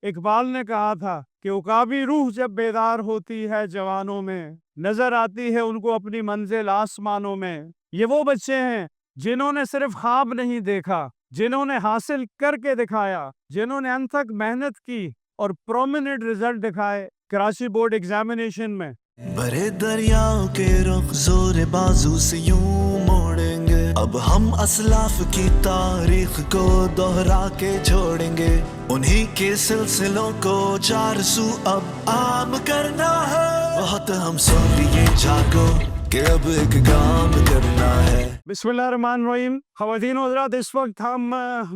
اقبال نے کہا تھا کہ عقابی روح جب بیدار ہوتی ہے جوانوں میں، نظر آتی ہے ان کو اپنی منزل آسمانوں میں۔ یہ وہ بچے ہیں جنہوں نے صرف خواب نہیں دیکھا، جنہوں نے حاصل کر کے دکھایا، جنہوں نے انتھک محنت کی اور پرومیننٹ رزلٹ دکھائے کراچی بورڈ ایگزامینیشن میں۔ بڑے دریاؤں کے رخ زور بازو سے یوں موڑیں گے، اب ہم اسلاف کی تاریخ کو دوہرا کے چھوڑیں گے، انہی کے سلسلوں کو چار سو اب عام کرنا ہے۔ بہت ہم سو لیے جاگو کہ اب ایک کام کرنا ہے۔ بسم اللہ الرحمن الرحیم۔ خواتین و حضرات، اس وقت ہم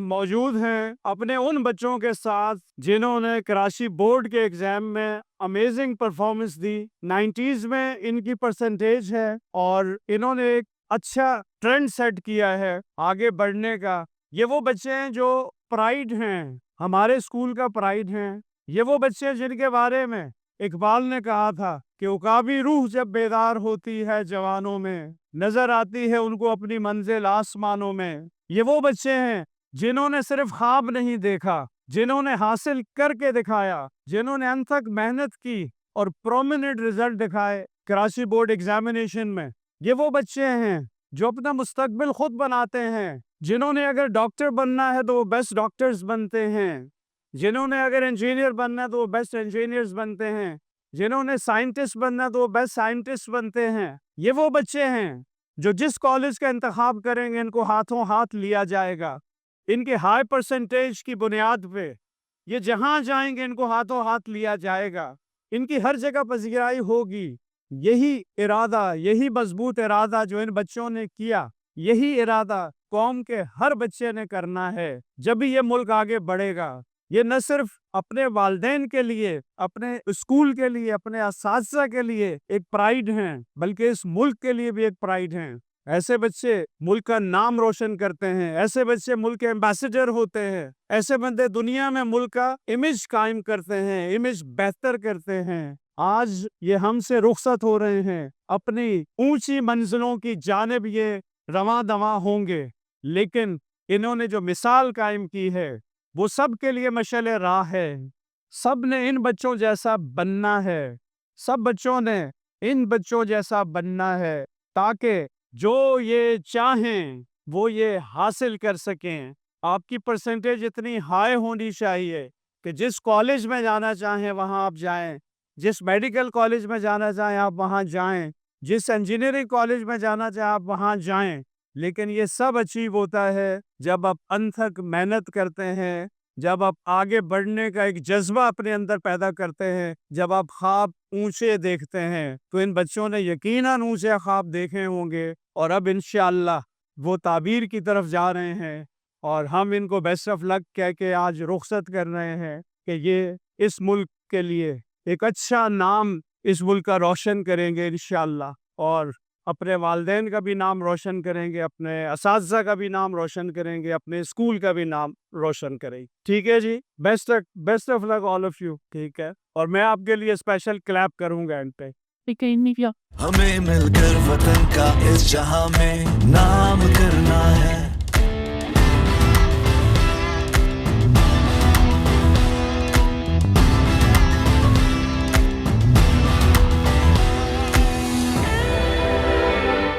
موجود ہیں اپنے ان بچوں کے ساتھ جنہوں نے کراچی بورڈ کے ایگزام میں امیزنگ پرفارمنس دی۔ 90s میں ان کی پرسنٹیج ہے اور انہوں نے ایک اچھا ٹرینڈ سیٹ کیا ہے آگے بڑھنے کا۔ یہ وہ بچے ہیں جو پرائیڈ ہیں، ہمارے اسکول کا پرائیڈ ہیں۔ یہ وہ بچے ہیں جن کے بارے میں اقبال نے کہا تھا کہ عقابی روح جب بیدار ہوتی ہے جوانوں میں، نظر آتی ہے ان کو اپنی منزل آسمانوں میں۔ یہ وہ بچے ہیں جنہوں نے صرف خواب نہیں دیکھا، جنہوں نے حاصل کر کے دکھایا، جنہوں نے انتھک محنت کی اور پرومیننٹ رزلٹ دکھائے کراچی بورڈ ایگزامینیشن میں۔ یہ وہ بچے ہیں جو اپنا مستقبل خود بناتے ہیں، جنہوں نے اگر ڈاکٹر بننا ہے تو وہ بیسٹ ڈاکٹرز بنتے ہیں، جنہوں نے اگر انجینئر بننا ہے تو وہ بیسٹ انجینئرز بنتے ہیں، جنہوں نے سائنٹسٹ بننا ہے تو وہ بیسٹ سائنٹسٹ بنتے ہیں۔ یہ وہ بچے ہیں جو جس کالج کا انتخاب کریں گے ان کو ہاتھوں ہاتھ لیا جائے گا۔ ان کے ہائی پرسنٹیج کی بنیاد پہ یہ جہاں جائیں گے ان کو ہاتھوں ہاتھ لیا جائے گا، ان کی ہر جگہ پذیرائی ہوگی۔ یہی ارادہ، یہی مضبوط ارادہ جو ان بچوں نے کیا، یہی ارادہ قوم کے ہر بچے نے کرنا ہے، جبھی یہ ملک آگے بڑھے گا۔ یہ نہ صرف اپنے والدین کے لیے، اپنے اسکول کے لیے، اپنے اساتذہ کے لیے ایک پرائیڈ ہیں، بلکہ اس ملک کے لیے بھی ایک پرائیڈ ہیں۔ ایسے بچے ملک کا نام روشن کرتے ہیں، ایسے بچے ملک کے ایمبیسڈر ہوتے ہیں، ایسے بندے دنیا میں ملک کا امیج قائم کرتے ہیں، امیج بہتر کرتے ہیں۔ آج یہ ہم سے رخصت ہو رہے ہیں، اپنی اونچی منزلوں کی جانب یہ رواں دواں ہوں گے، لیکن انہوں نے جو مثال قائم کی ہے وہ سب کے لیے مشعل راہ ہے۔ سب نے ان بچوں جیسا بننا ہے، سب بچوں نے ان بچوں جیسا بننا ہے تاکہ جو یہ چاہیں وہ یہ حاصل کر سکیں۔ آپ کی پرسنٹیج اتنی ہائی ہونی چاہیے کہ جس کالج میں جانا چاہیں وہاں آپ جائیں، جس میڈیکل کالج میں جانا چاہیں آپ وہاں جائیں، جس انجینئرنگ کالج میں جانا چاہیں آپ وہاں جائیں۔ لیکن یہ سب اچیو ہوتا ہے جب آپ انتھک محنت کرتے ہیں، جب آپ آگے بڑھنے کا ایک جذبہ اپنے اندر پیدا کرتے ہیں، جب آپ خواب اونچے دیکھتے ہیں۔ تو ان بچوں نے یقیناً اونچے خواب دیکھے ہوں گے اور اب انشاءاللہ وہ تعبیر کی طرف جا رہے ہیں، اور ہم ان کو بیسٹ آف لک کہہ کے آج رخصت کر رہے ہیں کہ یہ اس ملک کے لیے ایک اچھا نام اس ملک کا روشن کریں گے انشاءاللہ، اور اپنے والدین کا بھی نام روشن کریں گے، اپنے اساتذہ کا بھی نام روشن کریں گے، اپنے اسکول کا بھی نام روشن کریں گے۔ ٹھیک ہے جی، best of luck all of you. ٹھیک ہے، اور میں آپ کے لیے اسپیشل کلیپ کروں گا اینڈ پہ۔ ہمیں مل کر وطن کا اس جہاں میں نام